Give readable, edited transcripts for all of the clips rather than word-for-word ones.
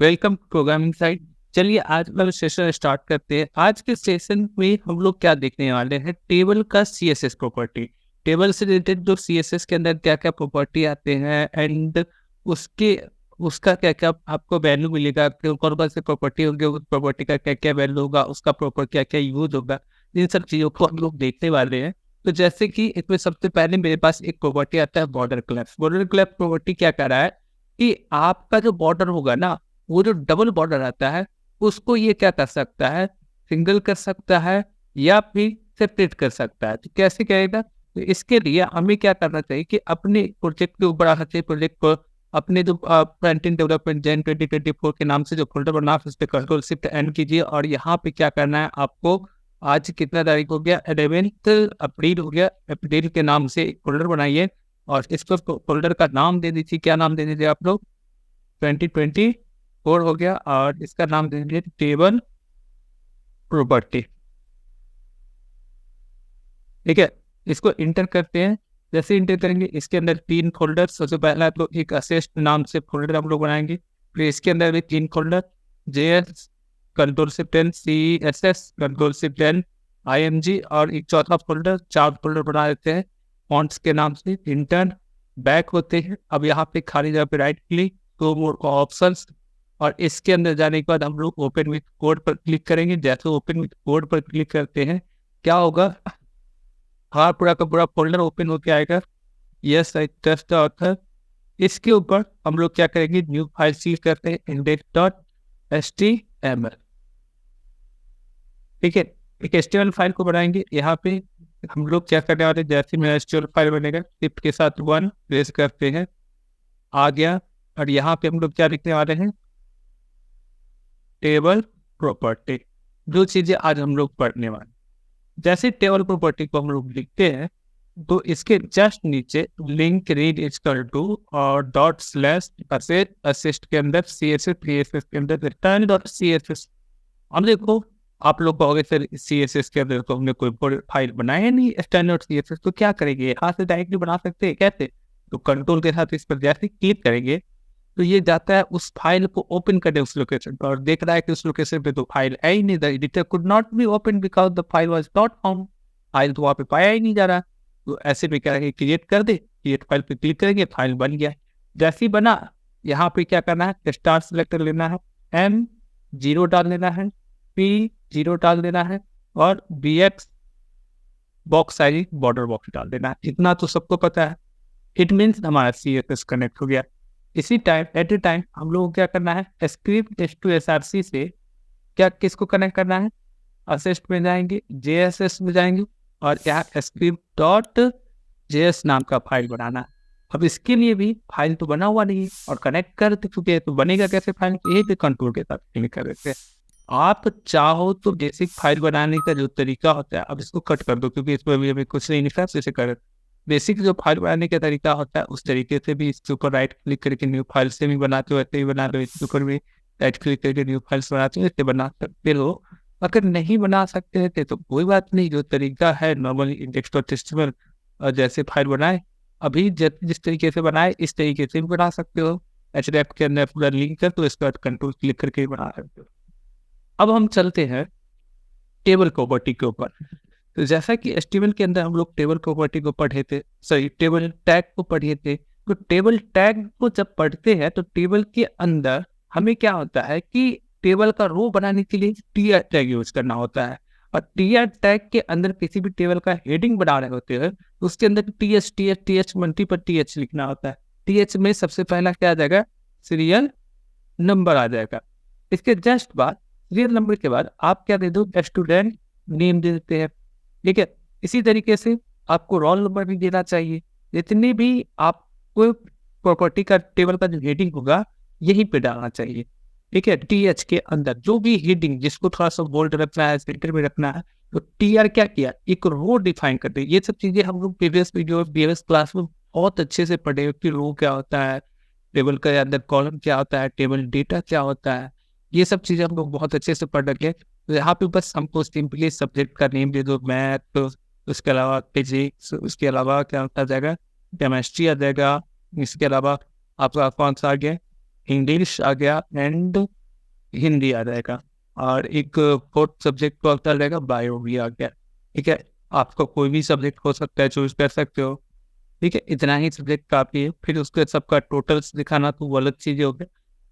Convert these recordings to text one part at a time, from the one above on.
Welcome programming site. चलिए आज का सेशन स्टार्ट करते हैं। आज के सेशन में हम लोग क्या देखने वाले हैं, टेबल का सीएसएस प्रॉपर्टी। टेबल से रिलेटेड जो सीएसएस के अंदर क्या क्या प्रॉपर्टी आते हैं एंड उसके उसका क्या क्या आपको वैल्यू मिलेगा, कौन कौन से प्रॉपर्टी होंगे, उस प्रॉपर्टी का क्या क्या वैल्यू होगा, उसका प्रॉपर क्या क्या यूज होगा, इन सब चीज़ों को हम लोग देखने वाले हैं। तो जैसे कि इसमें सबसे पहले मेरे पास एक प्रॉपर्टी आता है border clash. Border clash property क्या कर रहा है कि आपका जो बॉर्डर होगा ना, वो जो डबल बॉर्डर आता है उसको ये क्या कर सकता है, सिंगल कर सकता है या फिर सेपरेट कर सकता है। तो कैसे करेगा, तो इसके लिए हमें क्या करना चाहिए कि अपने प्रोजेक्ट के ऊपर आना चाहिए। प्रोजेक्ट को अपने जो फ्रंट एंड डेवलपमेंट जैन 2024 के नाम से जो फोल्डर बना है उस पर कंट्रोल शिफ्ट एन कीजिए और यहाँ पे क्या करना है आपको, आज कितना तारीख हो गया, 11 अप्रैल हो गया। अप्रैल के नाम से एक फोल्डर बनाइए और इस पर फोल्डर का नाम दे दीजिए। क्या नाम दे दीजिए आप लोग, 2024 हो गया और इसका नाम दे दीजिए टेबल प्रॉपर्टी। ठीक है, इसको इंटर करते हैं। जैसे इंटर करेंगे इसके अंदर 3 फोल्डर, सबसे पहला तो एक असिस्ट नाम से फोल्डर हम लोग बनाएंगे। फिर इसके अंदर भी 3 folder, JS control shift N, CSS control shift N, IMG और एक चौथा फोल्डर। 4 फोल्डर बना देते हैं फॉन्ट्स के नाम से। इंटर बैक होते हैं। अब यहाँ पे खाली जगह पे राइट क्लिक, तो मोर ऑप्शंस और इसके अंदर जाने के बाद हम लोग ओपन विथ कोड पर क्लिक करेंगे। जैसे ओपन विथ कोड पर क्लिक करते हैं क्या होगा, हाँ पूरा का पूरा फोल्डर ओपन होके आएगा। Yes I trust the author. इसके ऊपर हम लोग क्या करेंगे, न्यू फाइल सील करते हैं index.html। ठीक है, एक HTML फाइल को बनाएंगे। यहाँ पे हम लोग क्या करने वाले, जैसे मेरा HTML फाइल बनेगा शिफ्ट के साथ 1 प्रेस करते हैं, आ गया। और यहाँ पे हम लोग क्या लिखने वाले हैं, टेबल प्रॉपर्टी। जो चीजें आज हम लोग पढ़ने वाले, जैसे टेबल प्रॉपर्टी को हम लोग लिखते हैं तो इसके जस्ट नीचे लिंक रीड इक्वल टू और डॉट स्लैश असिस्ट के अंदर CSS के अंदर रिटर्न डॉट CSS। अब देखो आप लोग कहोगे सर CSS के अंदर तो हमने कोई फाइल बनाया है नहीं स्टैंडर्ड CSS, तो क्या करेंगे, हाथ से डायरेक्टली बना सकते हैं कैसे, तो कंट्रोल के साथ इस पर जैसे क्लिक करेंगे तो ये जाता है उस फाइल को ओपन करने उस लोकेशन पर और देख रहा है कि उस लोकेशन पे तो फाइल है ही नहीं। The editor could not be open because the file was not found. File तो वहाँ पे पाया ही नहीं जा रहा। तो ऐसे में क्या करेंगे, क्रिएट कर दे, क्रिएट फाइल पे क्लिक करेंगे, फाइल बन गया। जैसे ही बना यहाँ पे क्या करना है, स्टार सेलेक्ट कर लेना है, M0 डाल लेना है, P0 डाल देना है और BX box size border box डाल देना है। इतना तो सबको पता है। इट मीन्स हमारा CSS कनेक्ट हो गया। इसी टाइम एट ए टाइम हम लोग को क्या करना है, स्क्रिप्ट S2SRC से क्या किसको कनेक्ट करना है, असिस्ट में जाएंगे, JSS में जाएंगे और यहाँ स्क्रिप्ट डॉट JS नाम का फाइल बनाना है। अब इसके लिए भी फाइल तो बना हुआ नहीं है और कनेक्ट कर चुके हैं, तो बनेगा कैसे फाइल, एक कंट्रोल के साथ क्लिक कर देते हैं। आप चाहो तो बेसिक फाइल बनाने का जो तरीका होता है, अब इसको कट कर दो क्योंकि इसमें अभी हमें कुछ नहीं लिखा, इसे कर बेसिक जो फाइल बनाने का तरीका होता है उस तरीके से भी इसके ऊपर राइट क्लिक करके न्यू फाइल से भी बनाते हो, ऐसे ही बना लो। इसके ऊपर भी राइट क्लिक करके न्यू फाइल्स बनाते हो, ऐसे बना सकते हो। अगर नहीं बना सकते थे तो कोई बात नहीं, जो तरीका है नॉर्मली index.html और जैसे फाइल बनाए अभी जिस तरीके से बनाए इस तरीके से भी बना सकते हो। href के अंदर पूरा लिंक कर तो इसका कंट्रोल क्लिक करके बना सकते हो। अब हम चलते हैं टेबल प्रॉपर्टी के ऊपर। तो जैसा कि HTML के अंदर हम लोग टेबल प्रॉपर्टी को पढ़े थे, सॉरी टेबल टैग को पढ़े थे। तो टेबल टैग को जब पढ़ते हैं तो टेबल के अंदर हमें क्या होता है कि टेबल का रो बनाने के लिए TR टैग यूज करना होता है। और TR टैग के अंदर किसी भी टेबल का हेडिंग बना रहे होते हैं तो उसके अंदर TH मल्टीपल TH लिखना होता है। TH में सबसे पहला क्या आ जाएगा, सीरियल नंबर आ जाएगा। इसके जस्ट बाद सीरियल नंबर के बाद आप क्या दे दो, स्टूडेंट नेम दे देते हैं। ठीक है, इसी तरीके से आपको रोल नंबर भी देना चाहिए। जितनी भी आपको प्रॉपर्टी का टेबल का जो हेडिंग होगा यहीं पे डालना चाहिए। ठीक है, TH के अंदर जो भी हेडिंग जिसको थोड़ा सा बोल्ड रखना है, सेंटर में रखना है, तो TR क्या किया, एक रो डिफाइन कर दे। ये सब चीजें हम लोग प्रीवियस वीडियो प्रीवियस क्लास में बहुत अच्छे से पढ़े कि रो क्या होता है, टेबल के अंदर कॉलम क्या होता है, टेबल डेटा क्या होता है, ये सब चीजें हम लोग बहुत अच्छे से पढ़ रखे। तो यहाँ पे बस हमको सिंपली सब्जेक्ट का नेम दे दो, मैथ, उसके अलावा फिजिक्स, उसके अलावा क्या आ जाएगा, केमिस्ट्री आ जाएगा, इसके अलावा आपका कौन सा आ गया, इंग्लिश आ गया एंड हिंदी आ जाएगा, और एक फोर्थ सब्जेक्ट तो आता रहेगा बायो भी आ गया। ठीक है, आपका कोई भी सब्जेक्ट हो सकता है, चूज कर सकते हो। ठीक है, इतना ही सब्जेक्ट काफी है, फिर उसके सबका टोटल्स दिखाना तो वो अलग चीजें हो गई।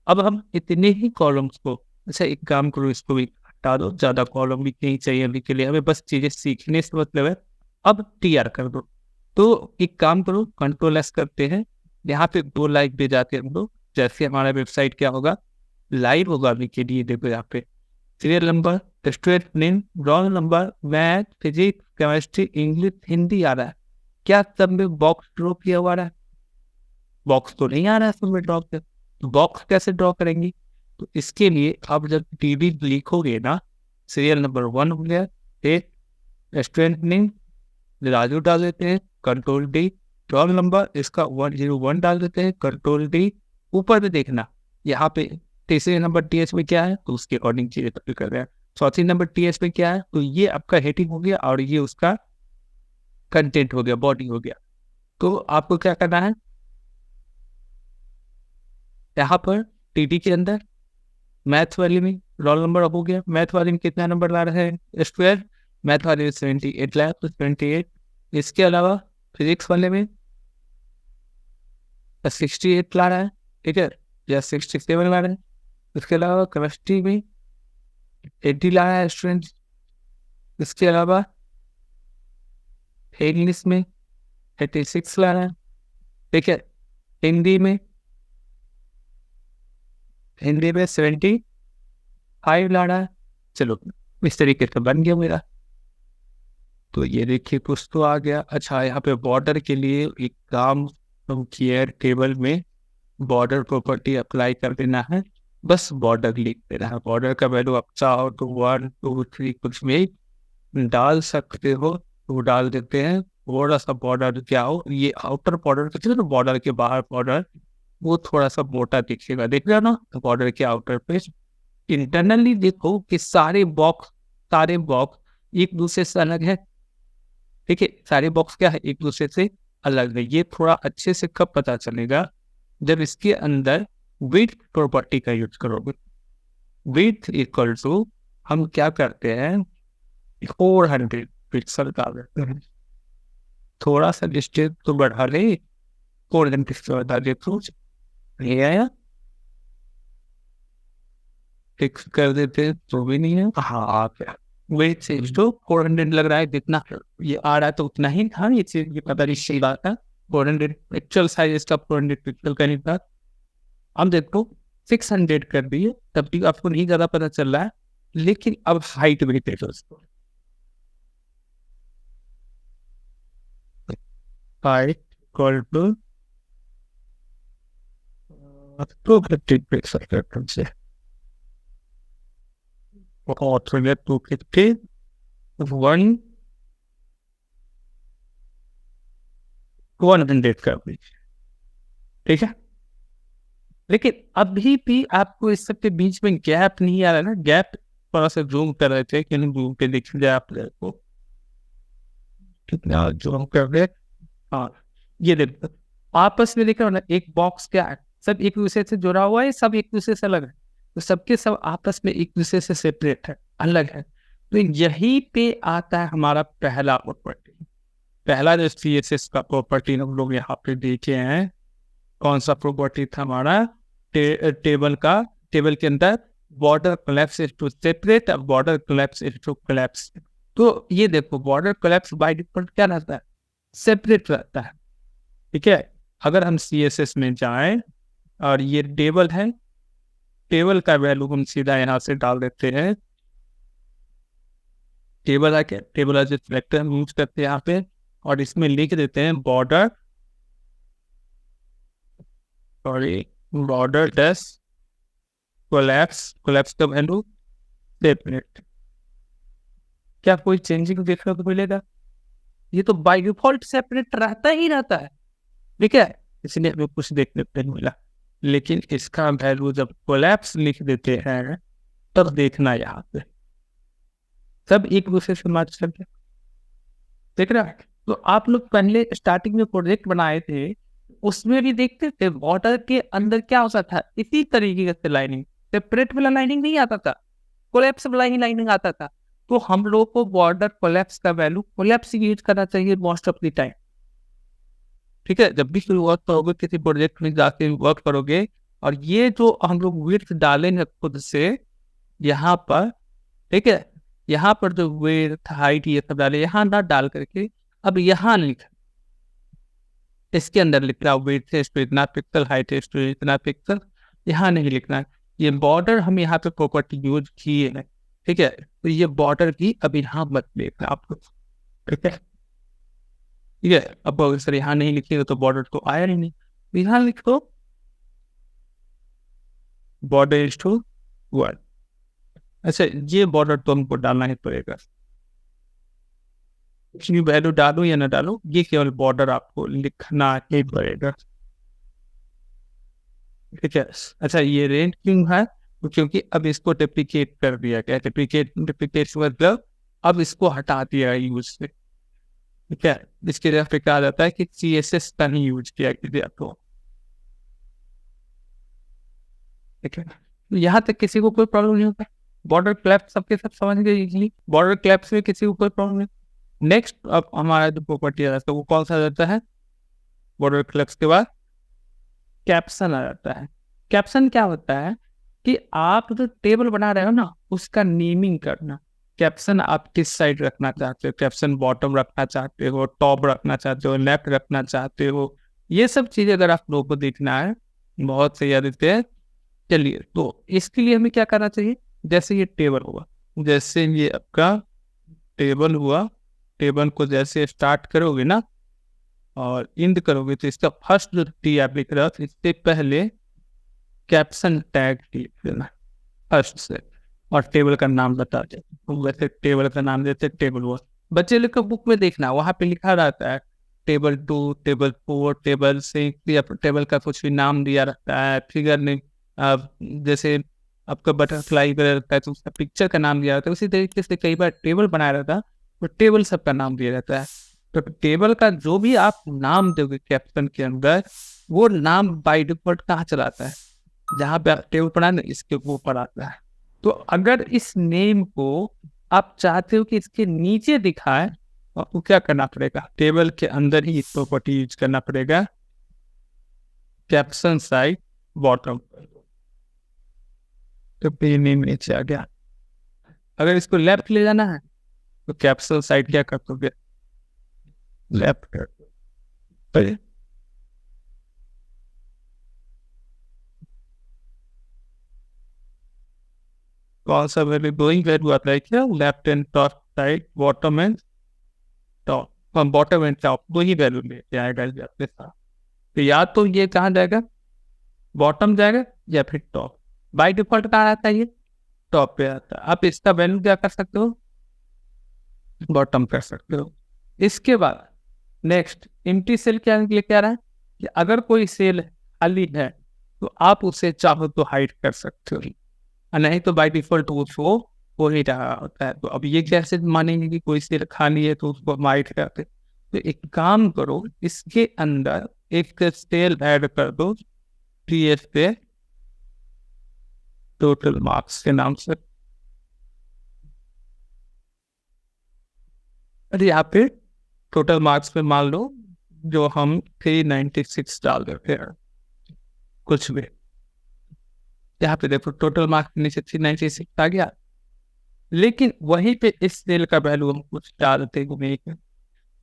अब हम इतने ही कॉलम्स को, अच्छा एक काम करो, इसको भी हटा दो, ज्यादा कॉलम भी नहीं चाहिए अभी के लिए, हमें बस चीजें सीखने से मतलब है। अब टीआर कर दो। तो एक काम करो, कंट्रोल एस करते हैं, यहाँ पे 2 लाइक दे जाते हैं हम लोग। जैसे हमारा वेबसाइट क्या होगा, लाइव होगा अभी के लिए। देखो यहाँ पे serial number, student name, roll number, math, physics, chemistry, English, Hindi आ रहा है। क्या सब में बॉक्स ड्रॉ किया हुआ रहा है? बॉक्स तो नहीं आ रहा है सब में ड्रॉ किया, तो बॉक्स कैसे ड्रॉ करेंगे? तो इसके लिए आप जब टीवी लिखोगे ना, सीरियल नंबर 1 हो गया, एक स्टूडेंट नेम राजू डाल देते हैं, कंट्रोल डी, रोल नंबर इसका 101 डाल देते हैं, कंट्रोल डी। ऊपर में देखना, यहाँ पे तीसरे नंबर टीएच में क्या है, तो उसके अकॉर्डिंग चीजें कॉपी कर रहे हैं। चौथी नंबर टीएच में क्या है, तो ये आपका हेडिंग हो गया, और ये उसका कंटेंट हो गया, बॉडी हो गया। तो आपको क्या करना है, यहाँ पर टीटी के अंदर मैथ वाले में रोल नंबर हो गया, मैथ वाले में कितना नंबर ला रहे हैं स्क्वायर, मैथ वाले में 78 लाया तो 78। इसके अलावा फिजिक्स वाले में 68 ला रहा है, ठीक है, या 67 ला रहे हैं। इसके अलावा केमिस्ट्री में 80 ला रहा है स्टूडेंट। इसके अलावा इंग्लिश में 86 ला रहा है, ठीक है। हिंदी में 75 ला रहा है। चलो इस तरीके से बन गया मेरा। तो ये देखिए कुछ तो आ गया। अच्छा, यहाँ पे बॉर्डर के लिए एक काम हम किया, टेबल में बॉर्डर प्रॉपर्टी अप्लाई कर देना है। बस बॉर्डर लिख देना है, बॉर्डर का वैल्यू आप चाहो तो 1 2 3 कुछ भी डाल सकते हो, तो वो डाल देते हैं। थोड़ा सा बॉर्डर क्या हो, ये आउटर बॉर्डर तो चलो, बॉर्डर के बाहर बॉर्डर वो थोड़ा सा मोटा दिखेगा, देख रहे हो ना। तो बॉर्डर के आउटर पे इंटरनली देखो कि सारे बॉक्स एक दूसरे से अलग है। ठीक है, सारे बॉक्स क्या है, एक दूसरे से अलग है। ये थोड़ा अच्छे से कब पता चलेगा, जब इसके अंदर विड्थ प्रॉपर्टी का यूज करोगे। विड्थ इक्वल टू हम क्या करते हैं, 400 पिक्सल का देते हैं। थोड़ा सा डिस्टेंस तो बढ़ा ले, 400 पिक्सल बता दे तो ये आया, फिक्स कर देते तो भी नहीं है। हाँ आ गया, वेट से तो 400 लग रहा है, जितना ये आ रहा है तो उतना ही था। ये चीज ये पता नहीं सही बात है, 400 एक्चुअल साइज इसका 400 पिक्सल का नहीं था। हम देखो 600 कर दिए, तब भी आपको नहीं ज्यादा पता चल रहा है। लेकिन अब हाइट भी देखो उसको, हाइट इक्वल टू 250 पिक्सल से, और 250 100 कर दीजिए, ठीक है। लेकिन अभी भी आपको इस सबके बीच में गैप नहीं आ रहा ना, गैप थोड़ा सा जूम कर रहे थे कि जूम पे दिख जाए आप को कितना जूम कर रहे। हाँ, ये देखो आपस में देख रहे हो ना, एक बॉक्स क्या है, सब एक दूसरे से जुड़ा हुआ है, सब एक दूसरे से अलग है। तो सबके सब आपस में एक दूसरे से सेपरेट है, अलग है। तो यही पे आता है हमारा पहला प्रॉपर्टी। पहला जो CSS का प्रॉपर्टी हम लोग यहाँ पे देखे हैं, कौन सा प्रॉपर्टी था हमारा, टेबल का, टेबल के अंदर border collapse is to separate, border collapse is to collapse. तो ये देखो बॉर्डर कोलैप्स बाय डिफॉल्ट क्या रहता है, सेपरेट रहता है। ठीक है, अगर हम CSS में जाएं और ये टेबल है, टेबल का वैल्यू हम सीधा यहाँ से डाल देते हैं। टेबल आके टेबल एज सिलेक्टर हम यूज करते हैं यहाँ पे, और इसमें लिख देते हैं border, sorry border dash collapse का वैल्यू सेपरेट। क्या कोई चेंजिंग देखने को मिलेगा? ये तो बाय डिफॉल्ट सेपरेट रहता ही रहता है, ठीक है, इसलिए हमें कुछ देखने को नहीं मिला। लेकिन इसका वैल्यू जब कोलैप्स लिख देते हैं तब देखना यहाँ पे सब एक दूसरे से मैच करके, देख रहा है। तो आप लोग पहले स्टार्टिंग में प्रोजेक्ट बनाए थे, उसमें भी देखते थे बॉर्डर के अंदर क्या होता था, इसी तरीके से लाइनिंग, सेपरेट वाला लाइनिंग नहीं आता था, कोलैप्स वाला ही लाइनिंग आता था। तो हम लोग को बॉर्डर कोलैप्स का वैल्यू कोलैप्स यूज करना चाहिए मोस्ट ऑफ द टाइम। ठीक है, जब भी कोई वर्क करोगे, किसी प्रोजेक्ट में जाके वर्क करोगे, और ये जो हम लोग विड्थ डालेंगे खुद से यहाँ पर, ठीक है, यहाँ पर जो विड्थ हाइट ये सब डाले, यहाँ ना डाल करके अब यहाँ लिख, इसके अंदर लिखना विड्थ है इसको इतना पिक्सल, हाइट है इसको इतना पिक्सल, यहाँ नहीं लिखना है। ये बॉर्डर हम यहाँ पे प्रॉपर्टी यूज किए हैं, ठीक है, तो ये बॉर्डर की अब यहाँ मत लिखना आपको, ठीक है। ठीक है, अब अगर सर यहाँ नहीं लिखेगा तो बॉर्डर तो आया ही नहीं, यहाँ लिख दो बॉर्डर इज टू वर्ड। अच्छा, ये बॉर्डर तो हमको डालना ही पड़ेगा, कुछ भी वैल्यू डालो या ना डालो, ये केवल बॉर्डर आपको लिखना ही पड़ेगा, ठीक है। अच्छा, ये रेंज क्यों है, क्योंकि अब इसको डिप्लीकेट कर दिया गया, डिप्लीकेट मतलब अब इसको हटा दिया यूज से, ठीक है। इसके लिए पे कहा जाता है कि CSS का नहीं यूज किया गया, तो ठीक है, यहाँ तक किसी को कोई प्रॉब्लम नहीं होता। बॉर्डर क्लैप सबके सब समझ गए इजीली, बॉर्डर क्लैप्स में किसी को कोई प्रॉब्लम नहीं। नेक्स्ट अब हमारा जो प्रॉपर्टी आ जाता है वो कौन सा रहता है, बॉर्डर क्लैप्स के बाद कैप्शन आ जाता है। कैप्शन क्या होता है कि आप जो टेबल बना रहे हो ना उसका नेमिंग करना। कैप्शन आप किस साइड रखना चाहते हो, कैप्शन बॉटम रखना चाहते हो, टॉप रखना चाहते हो, लेफ्ट रखना चाहते हो, ये सब चीजें अगर आप लोगों को देखना है, बहुत सही आदित्य है। चलिए, तो इसके लिए हमें क्या करना चाहिए, जैसे ये टेबल हुआ, जैसे ये आपका टेबल हुआ, टेबल को जैसे स्टार्ट करोगे ना और इंड करोगे तो इसका फर्स्ट जो टी आप लिख रहे हो इससे पहले कैप्शन टैग लिख देना फर्स्ट से, और टेबल का नाम बता दे, तो वैसे टेबल का नाम देते टेबल वन। बच्चे लोग का बुक में देखना वहां पे लिखा रहता है टेबल 2, टेबल 4, टेबल 6, या टेबल का कुछ भी नाम दिया रहता है, फिगर ने जैसे आपका बटरफ्लाई वगैरह रहता है तो उसका पिक्चर का नाम दिया रहता है, उसी तरीके से कई बार टेबल बनाया रहता है तो टेबल सबका नाम दिया रहता है। तो टेबल का जो भी आप नाम दोगे कैप्शन के अंदर, वो नाम बाय डिफॉल्ट कहाँ चलाता है, जहाँ पे आप टेबल पढ़ा ना इसके ऊपर आता है। तो अगर इस नेम को आप चाहते हो कि इसके नीचे दिखाए तो आपको क्या करना पड़ेगा, टेबल के अंदर ही इस प्रॉपर्टी यूज करना पड़ेगा, कैप्शन साइड बॉटम, तो पे नेम नीचे आ गया। अगर इसको लेफ्ट ले जाना है तो कैप्शन साइड क्या कर दोगे, लेफ्ट कर दो। कौन सा वैल्यू, गोइंग वैल्यू आता है क्या, left and top side, bottom and top, bottom and top दो ही वैल्यू लेके आएगा आपके साथ। तो या तो ये कहाँ जाएगा, बॉटम जाएगा या फिर टॉप। बाय डिफॉल्ट कहाँ आता है, ये टॉप पे आता है। आप इसका वैल्यू क्या कर सकते हो, बॉटम कर सकते हो। इसके बाद नेक्स्ट एम्प्टी सेल क्या लेके आ रहा है कि अगर कोई सेल खाली है तो आप उसे चाहो तो हाइड कर सकते हो, नहीं तो बाय डिफॉल्ट उसको हो ही रहा होता है। तो अब ये कैसे मानेंगे कि कोई सेल खाली है तो उसको हाइड करते, तो एक काम करो, इसके अंदर एक सेल ऐड कर दो PS पे टोटल मार्क्स के नाम से, अरे यहाँ पे टोटल मार्क्स पे मान लो जो हम 396 डाल देते हैं कुछ भी, यहाँ पे देखो टोटल मार्क्स नीचे 396 आ गया, लेकिन वहीं पे इस सेल का वैल्यू हम कुछ डालते नहीं,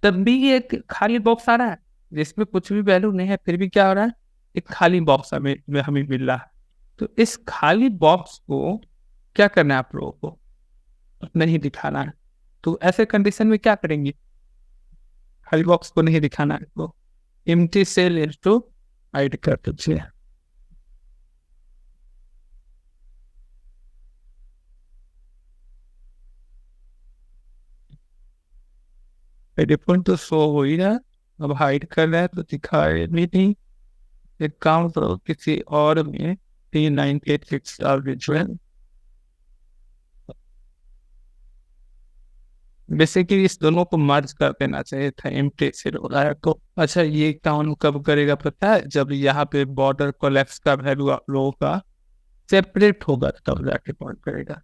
तब भी ये एक खाली बॉक्स आ रहा है जिसमें कुछ भी वैल्यू नहीं है, फिर भी क्या हो रहा है, एक खाली बॉक्स हमें मिल रहा है। तो इस खाली बॉक्स को क्या करना है, आप लोगों को नहीं दिखाना है। तो ऐसे कंडीशन में क्या करेंगे, खाली बॉक्स को नहीं दिखाना है तो एम्प्टी सेल इनटू हाइड कर दीजिए। डिफॉल्ट तो शो हो ही रहा है, अब हाइड कर रहा है तो दिखाए भी नहीं। एक काम करो, किसी और में 3986 डाल दीजिए, बेसिकली इस दोनों को मर्ज कर देना चाहिए था इम्प्लिसिट हो रहा है तो। अच्छा, ये काउंट कब करेगा पता है? जब यहाँ पे बॉर्डर कोलैप्स का वैल्यू आप लोगों का सेपरेट होगा तब जाके काउंट करेगा।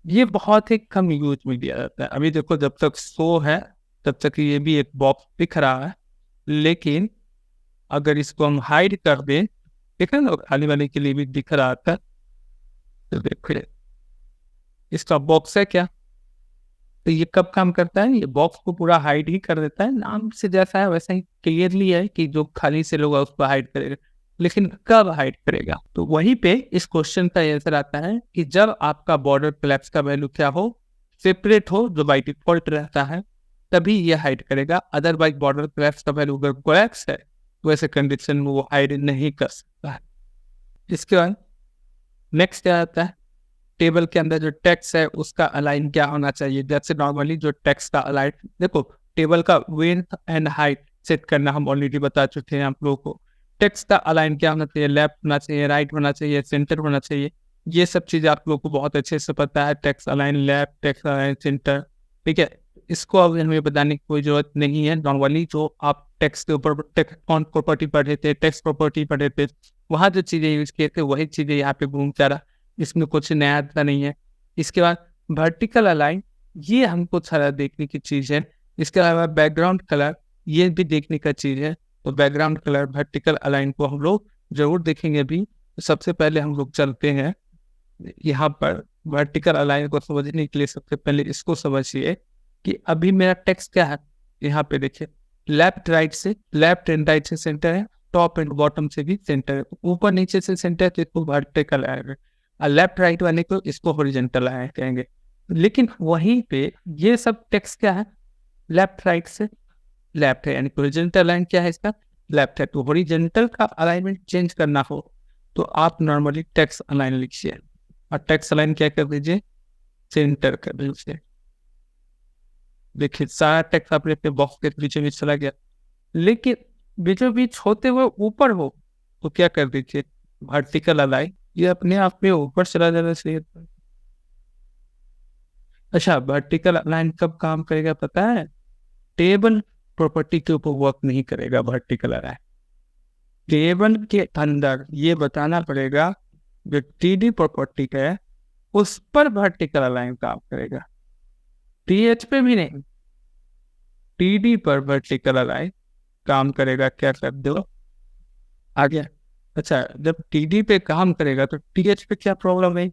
ये बहुत ही कम यूज में दिया जाता है। अभी देखो, जब तक शो है तब तक ये भी एक बॉक्स दिख रहा है, लेकिन अगर इसको हम हाइड कर दें, ठीक है ना, खाली वाले के लिए भी दिख रहा था, तो देखो इसका बॉक्स है क्या, तो ये कब काम करता है? ये बॉक्स को पूरा हाइड ही कर देता है। नाम से जैसा है वैसा ही क्लियरली है कि जो खाली से होगा उसको हाइड करेगा, लेकिन कब हाइड करेगा? तो वहीं पे इस क्वेश्चन का आंसर आता है कि जब आपका बॉर्डर कोलैप्स का वैल्यू क्या हो, सेपरेट हो, जो बाय डिफॉल्ट रहता है, तभी ये हाइड करेगा। अदरवाइज बॉर्डर कोलैप्स का वैल्यू अगर कोलैप्स है तो ऐसे कंडीशन में वो हाइड नहीं कर सकता है। इसके बाद नेक्स्ट क्या आता है? टेबल के अंदर जो टेक्स्ट है उसका अलाइन क्या होना चाहिए? जैसे नॉर्मली जो टेक्स्ट का अलाइन, देखो टेबल का विड्थ एंड हाइट सेट करना हम ऑलरेडी बता चुके हैं आप लोगों को। टेक्स्ट का अलाइन क्या होना चाहिए? लेफ्ट होना चाहिए, राइट होना चाहिए, सेंटर होना चाहिए। ये सब चीजें आप लोगों को बहुत अच्छे से पता है। Text align left, text align centre, ठीक है। इसको अब हमें बताने की कोई जरूरत नहीं है। नॉर्मली जो आप टेक्स्ट के ऊपर टेक्स्ट फॉन्ट प्रॉपर्टी पढ़े थे, टेक्स्ट प्रॉपर्टी पढ़े थे, वहां जो चीजें यूज किए थे वही चीजें यहाँ पे घूम जा रहा, इसमें कुछ नया था नहीं है। इसके बाद वर्टिकल अलाइन, ये हमको सारा देखने की चीज है। इसके अलावा बैकग्राउंड कलर, ये भी देखने का चीज है। तो बैकग्राउंड कलर, वर्टिकल अलाइन को हम लोग जरूर देखेंगे। अभी तो सबसे पहले हम लोग चलते हैं यहाँ पर वर्टिकल अलाइन को समझने के लिए। सबसे पहले इसको समझिए कि अभी मेरा टेक्स्ट क्या है। यहाँ पे देखिए, लेफ्ट राइट से, लेफ्ट एंड राइट से सेंटर है, टॉप एंड बॉटम से भी सेंटर है, ऊपर नीचे से सेंटर है, तो इसको वर्टिकल अलाइन, और लेफ्ट राइट वाले को इसको हॉरिजॉन्टल अलाइन कहेंगे। लेकिन वहीं पे ये सब टेक्स्ट क्या है? लेफ्ट राइट से लेफ्ट है, यानी हॉरिजॉन्टल अलाइन क्या है इसका? लेफ्ट है। तो हॉरिजॉन्टल का अलाइनमेंट चेंज करना हो तो आप नॉर्मली टेक्स्ट अलाइन लिखिए, और टेक्स्ट अलाइन क्या कर दीजिए? सेंटर कर दीजिए। देखिए सारा टेक्स्ट अपने अपने बॉक्स के बीचों बीच चला गया, लेकिन बीचों बीच होते हुए ऊपर हो तो क्या कर दीजिए? Vertical align. ये अपने आप में ऊपर चला जाना चाहिए। अच्छा, वर्टिकल अलाइन कब काम करेगा पता है? टेबल प्रॉपर्टी के ऊपर वर्क नहीं करेगा वर्टिकल अलाइन। टेबल के अंदर ये बताना पड़ेगा जो टीडी प्रॉपर्टी है उस पर वर्टिकल अलाइन काम करेगा, टीएच पे भी नहीं, टीडी पर वर्टिकल अलाइन काम करेगा। क्या कर दो आ गया? अच्छा, जब टीडी पे काम करेगा तो टीएच पे क्या प्रॉब्लम है?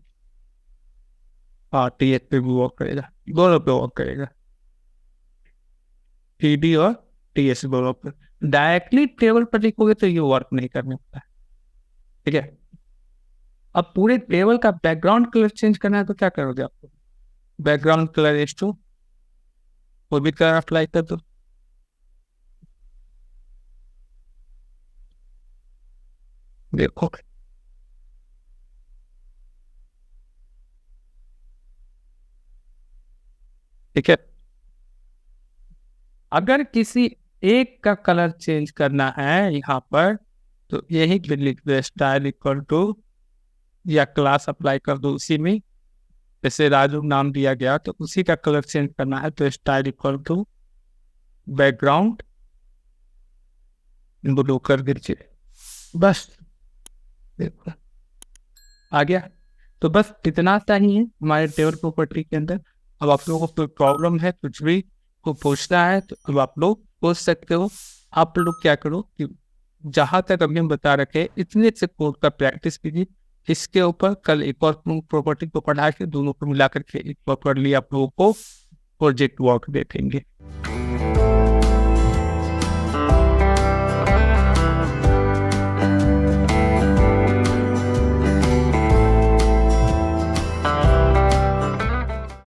हाँ, टीएच पे भी वर्क करेगा, दोनों पे वर्क करेगा, टीडी और टीएच दोनों पे। डायरेक्टली टेबल पर लिखोगे तो ये वर्क नहीं करने वाला है, ठीक है। अब पूरे टेबल का बैकग्राउंड कलर चेंज करना है तो क्या करोगे? आपको बैकग्राउंड कलर H2 कोई भी कलर अप्लाई कर दो। देखो ठीक है, अगर किसी एक का कलर चेंज करना है यहाँ पर तो यही पे लिख दो स्टाइल इक्वल टू, या क्लास अप्लाई कर दो उसी में। जैसे राजू नाम दिया गया तो उसी का कलर चेंज करना है तो style equal to background blue कर दीजिए, बस। देखो आ गया। तो बस इतना सा ही है हमारे टेबल प्रॉपर्टी के अंदर। अब आप लोगों को कोई प्रॉब्लम है, कुछ भी को पूछना है तो अब आप लोग पूछ सकते हो। आप लोग क्या करो कि जहां तक अभी हम बता रखे इतने से कोड का प्रैक्टिस कीजिए। इसके ऊपर कल एक और प्रॉपर्टी को पढ़ा के दोनों को मिला करके एक प्रॉपरली आप लोगों को प्रोजेक्ट वर्क देखेंगे।